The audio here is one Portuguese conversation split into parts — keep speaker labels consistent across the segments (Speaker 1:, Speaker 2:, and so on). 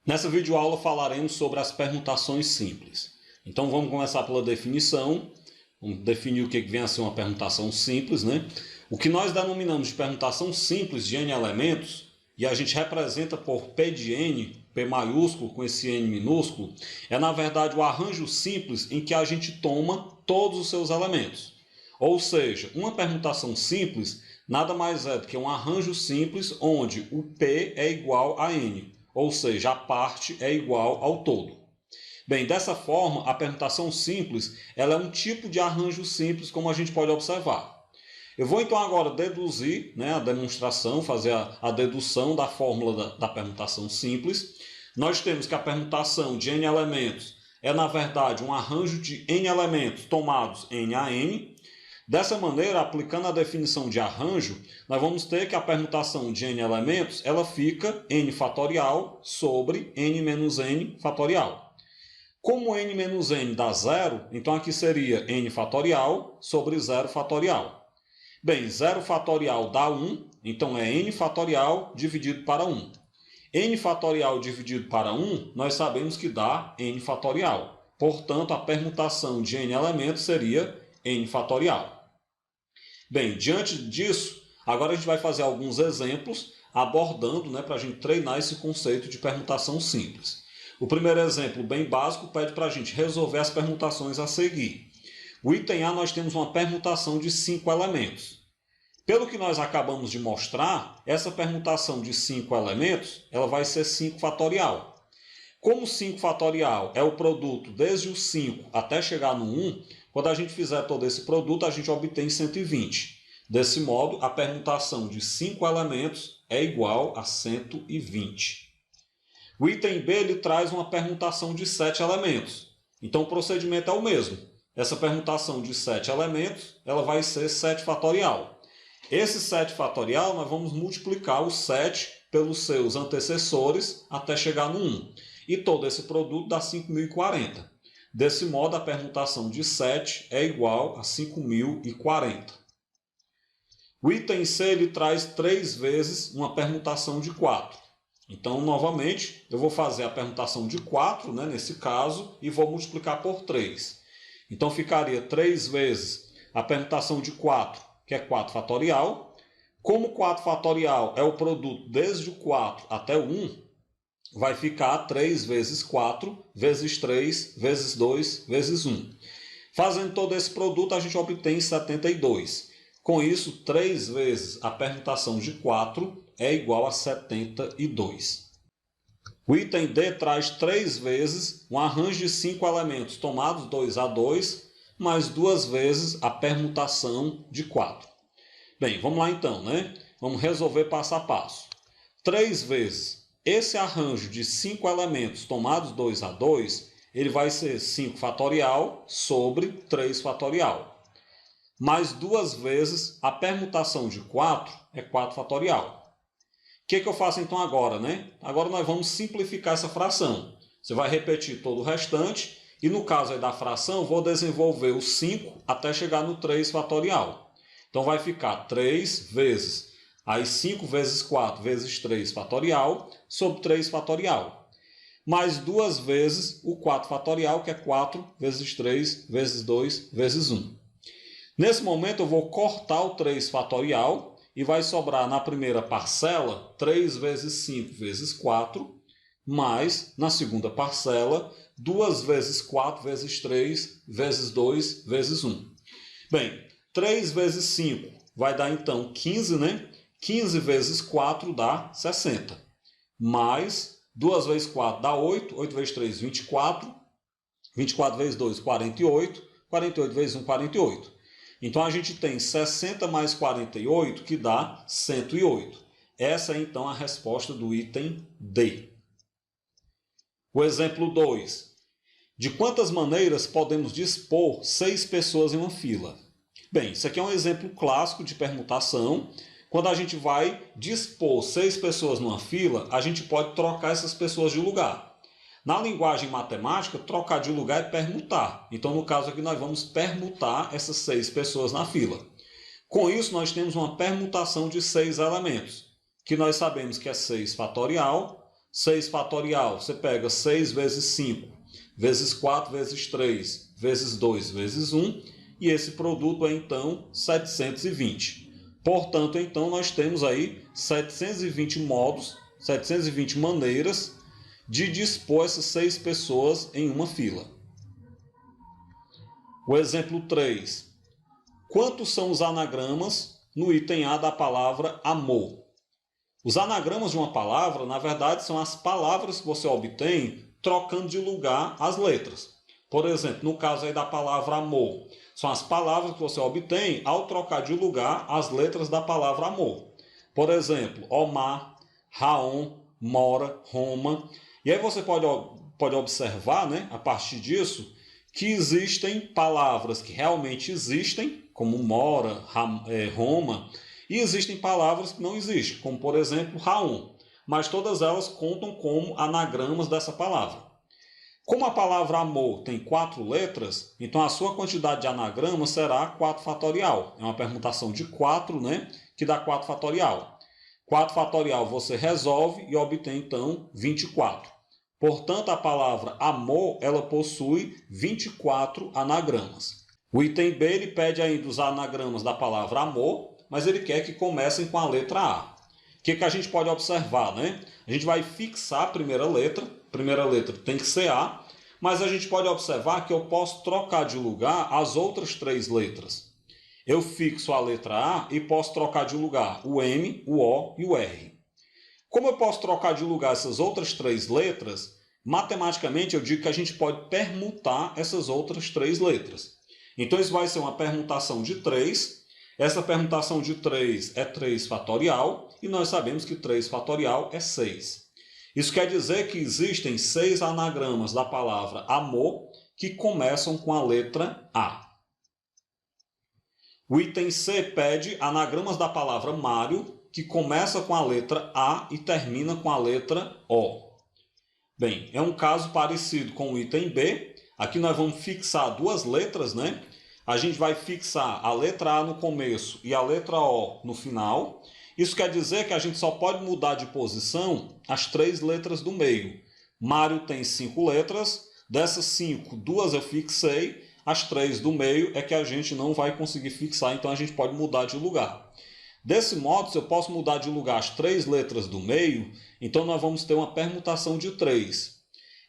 Speaker 1: Nessa videoaula falaremos sobre as permutações simples. Então vamos começar pela definição. Vamos definir o que vem a ser uma permutação simples, né? O que nós denominamos de permutação simples de n elementos, e a gente representa por P de n, P maiúsculo com esse n minúsculo, é na verdade o arranjo simples em que a gente toma todos os seus elementos. Ou seja, uma permutação simples nada mais é do que um arranjo simples onde o P é igual a n. Ou seja, a parte é igual ao todo. Bem, dessa forma, a permutação simples ela é um tipo de arranjo simples, como a gente pode observar. Eu vou então agora deduzir, a demonstração, fazer a dedução da fórmula da permutação simples. Nós temos que a permutação de n elementos é, na verdade, um arranjo de n elementos tomados n a n. Dessa maneira, aplicando a definição de arranjo, nós vamos ter que a permutação de n elementos ela fica n fatorial sobre n menos n fatorial. Como n menos n dá zero, então aqui seria n fatorial sobre 0 fatorial. Bem, 0 fatorial dá 1, então é n fatorial dividido para 1. n fatorial dividido para 1, nós sabemos que dá n fatorial. Portanto, a permutação de n elementos seria n fatorial. Bem, diante disso, agora a gente vai fazer alguns exemplos abordando, para a gente treinar esse conceito de permutação simples. O primeiro exemplo, bem básico, pede para a gente resolver as permutações a seguir. O item A nós temos uma permutação de 5 elementos. Pelo que nós acabamos de mostrar, essa permutação de 5 elementos ela vai ser 5 fatorial. Como 5 fatorial é o produto desde o 5 até chegar no 1, quando a gente fizer todo esse produto, a gente obtém 120. Desse modo, a permutação de 5 elementos é igual a 120. O item B ele traz uma permutação de 7 elementos. Então, o procedimento é o mesmo. Essa permutação de 7 elementos ela vai ser 7 fatorial. Esse 7 fatorial, nós vamos multiplicar o 7 pelos seus antecessores até chegar no 1. E todo esse produto dá 5.040. Desse modo, a permutação de 7 é igual a 5.040. O item C ele traz 3 vezes uma permutação de 4. Então, novamente, eu vou fazer a permutação de 4, nesse caso, e vou multiplicar por 3. Então, ficaria 3 vezes a permutação de 4, que é 4 fatorial. Como 4 fatorial é o produto desde o 4 até o 1, vai ficar 3 vezes 4, vezes 3, vezes 2, vezes 1. Fazendo todo esse produto, a gente obtém 72. Com isso, 3 vezes a permutação de 4 é igual a 72. O item D traz 3 vezes um arranjo de 5 elementos tomados 2 a 2, mais 2 vezes a permutação de 4. Bem, vamos lá então, Vamos resolver passo a passo. 3 vezes esse arranjo de 5 elementos tomados 2 a 2, ele vai ser 5 fatorial sobre 3 fatorial. Mais 2 vezes a permutação de 4 é 4 fatorial. O que eu faço então agora, Agora nós vamos simplificar essa fração. Você vai repetir todo o restante e no caso aí da fração, vou desenvolver o 5 até chegar no 3 fatorial. Então vai ficar 3 vezes aí 5 vezes 4 vezes 3 fatorial sobre 3 fatorial. Mais 2 vezes o 4 fatorial, que é 4 vezes 3 vezes 2 vezes 1. Nesse momento eu vou cortar o 3 fatorial e vai sobrar na primeira parcela 3 vezes 5 vezes 4, mais na segunda parcela 2 vezes 4 vezes 3 vezes 2 vezes 1. Bem, 3 vezes 5 vai dar então 15, 15 vezes 4 dá 60. Mais 2 vezes 4 dá 8. 8 vezes 3, 24. 24 vezes 2, 48. 48 vezes 1, 48. Então, a gente tem 60 mais 48, que dá 108. Essa é, então, a resposta do item D. O exemplo 2. De quantas maneiras podemos dispor 6 pessoas em uma fila? Bem, isso aqui é um exemplo clássico de permutação. Quando a gente vai dispor 6 pessoas numa fila, a gente pode trocar essas pessoas de lugar. Na linguagem matemática, trocar de lugar é permutar. Então, no caso aqui, nós vamos permutar essas 6 pessoas na fila. Com isso, nós temos uma permutação de 6 elementos, que nós sabemos que é 6 fatorial 6 fatorial, você pega 6 vezes 5, vezes 4 vezes 3, vezes 2 vezes 1, e esse produto é então 720. Portanto, então nós temos aí 720 modos, 720 maneiras de dispor essas 6 pessoas em uma fila. O exemplo 3. Quantos são os anagramas no item A da palavra amor? Os anagramas de uma palavra, na verdade, são as palavras que você obtém trocando de lugar as letras. Por exemplo, no caso aí da palavra amor, são as palavras que você obtém ao trocar de lugar as letras da palavra amor. Por exemplo, Omar, Raon, Mora, Roma. E aí você pode observar, né, a partir disso, que existem palavras que realmente existem, como Mora, Roma, e existem palavras que não existem, como por exemplo Raon, mas todas elas contam como anagramas dessa palavra. Como a palavra amor tem 4 letras, então a sua quantidade de anagramas será 4 fatorial. É uma permutação de 4, né, que dá 4 fatorial. 4 fatorial você resolve e obtém então 24. Portanto, a palavra amor, ela possui 24 anagramas. O item B, ele pede ainda os anagramas da palavra amor, mas ele quer que comecem com a letra A. O que a gente pode observar, né? A gente vai fixar a primeira letra tem que ser A, mas a gente pode observar que eu posso trocar de lugar as outras 3 letras. Eu fixo a letra A e posso trocar de lugar o M, o O e o R. Como eu posso trocar de lugar essas outras 3 letras, matematicamente eu digo que a gente pode permutar essas outras 3 letras. Então isso vai ser uma permutação de 3. Essa permutação de 3 é 3 fatorial e nós sabemos que 3 fatorial é 6. Isso quer dizer que existem 6 anagramas da palavra amor que começam com a letra A. O item C pede anagramas da palavra Mário que começa com a letra A e termina com a letra O. Bem, é um caso parecido com o item B. Aqui nós vamos fixar 2 letras, né? A gente vai fixar a letra A no começo e a letra O no final. Isso quer dizer que a gente só pode mudar de posição as 3 letras do meio. Mário tem 5 letras, dessas 5, 2 eu fixei, as 3 do meio é que a gente não vai conseguir fixar, então a gente pode mudar de lugar. Desse modo, se eu posso mudar de lugar as 3 letras do meio, então nós vamos ter uma permutação de 3.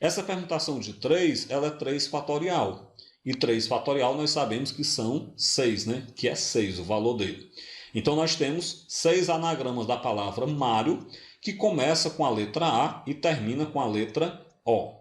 Speaker 1: Essa permutação de 3, ela é 3 fatorial. E 3 fatorial nós sabemos que são 6, né? Que é 6 o valor dele. Então nós temos 6 anagramas da palavra Mário, que começa com a letra A e termina com a letra O.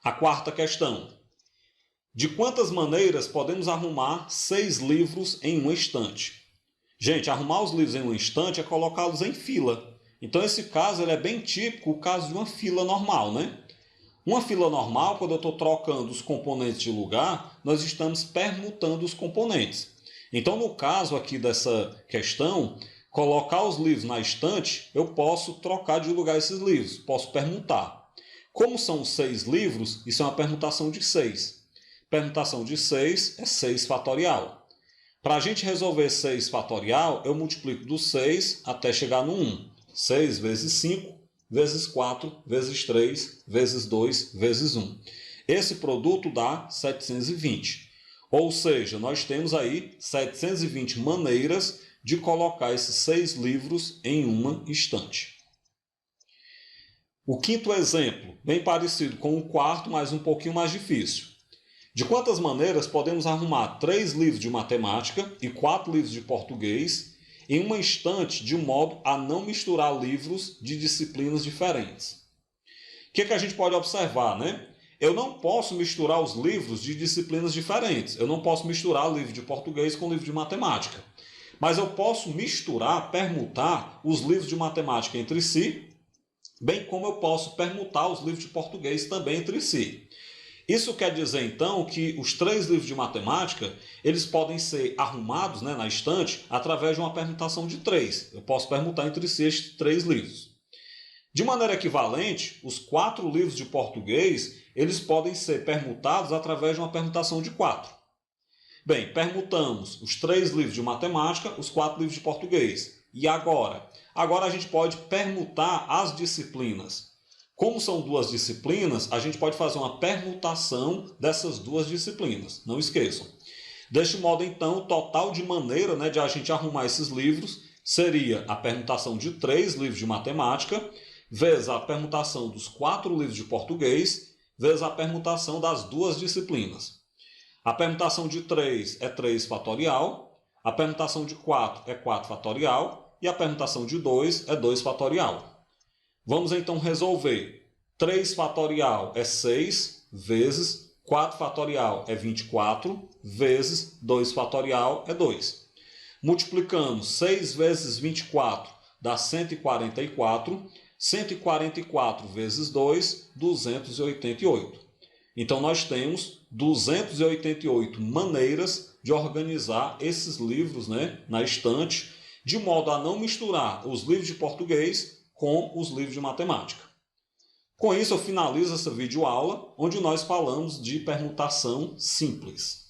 Speaker 1: A quarta questão. De quantas maneiras podemos arrumar 6 livros em uma estante? Gente, arrumar os livros em uma estante é colocá-los em fila. Então esse caso ele é bem típico, o caso de uma fila normal, né? Uma fila normal, quando eu estou trocando os componentes de lugar, nós estamos permutando os componentes. Então, no caso aqui dessa questão, colocar os livros na estante, eu posso trocar de lugar esses livros, posso permutar. Como são 6 livros, isso é uma permutação de 6. Permutação de 6 é 6 fatorial. Para a gente resolver 6 fatorial, eu multiplico do 6 até chegar no 1. 6 vezes 5, vezes 4, vezes 3, vezes 2, vezes 1. Esse produto dá 720. Ou seja, nós temos aí 720 maneiras de colocar esses 6 livros em uma estante. O quinto exemplo, bem parecido com o quarto, mas um pouquinho mais difícil. De quantas maneiras podemos arrumar 3 livros de matemática e 4 livros de português em uma estante de modo a não misturar livros de disciplinas diferentes? O que a gente pode observar, né? Eu não posso misturar os livros de disciplinas diferentes. Eu não posso misturar o livro de português com o livro de matemática. Mas eu posso misturar, permutar os livros de matemática entre si, bem como eu posso permutar os livros de português também entre si. Isso quer dizer, então, que os 3 livros de matemática, eles podem ser arrumados, né, na estante através de uma permutação de 3. Eu posso permutar entre si estes 3 livros. De maneira equivalente, os 4 livros de português, eles podem ser permutados através de uma permutação de 4. Bem, permutamos os 3 livros de matemática, os 4 livros de português. E agora, Agora a gente pode permutar as disciplinas. Como são duas disciplinas, a gente pode fazer uma permutação dessas duas disciplinas. Não esqueçam. Deste modo, então, o total de maneira, de a gente arrumar esses livros seria a permutação de 3 livros de matemática, vezes a permutação dos 4 livros de português, vezes a permutação das duas disciplinas. A permutação de 3 é 3 fatorial, a permutação de 4 é 4 fatorial e a permutação de 2 é 2 fatorial. Vamos então resolver. 3 fatorial é 6 vezes 4 fatorial é 24 vezes 2 fatorial é 2. Multiplicando 6 vezes 24 dá 144. 144 vezes 2, 288. Então, nós temos 288 maneiras de organizar esses livros na estante, de modo a não misturar os livros de português com os livros de matemática. Com isso, eu finalizo essa videoaula, onde nós falamos de permutação simples.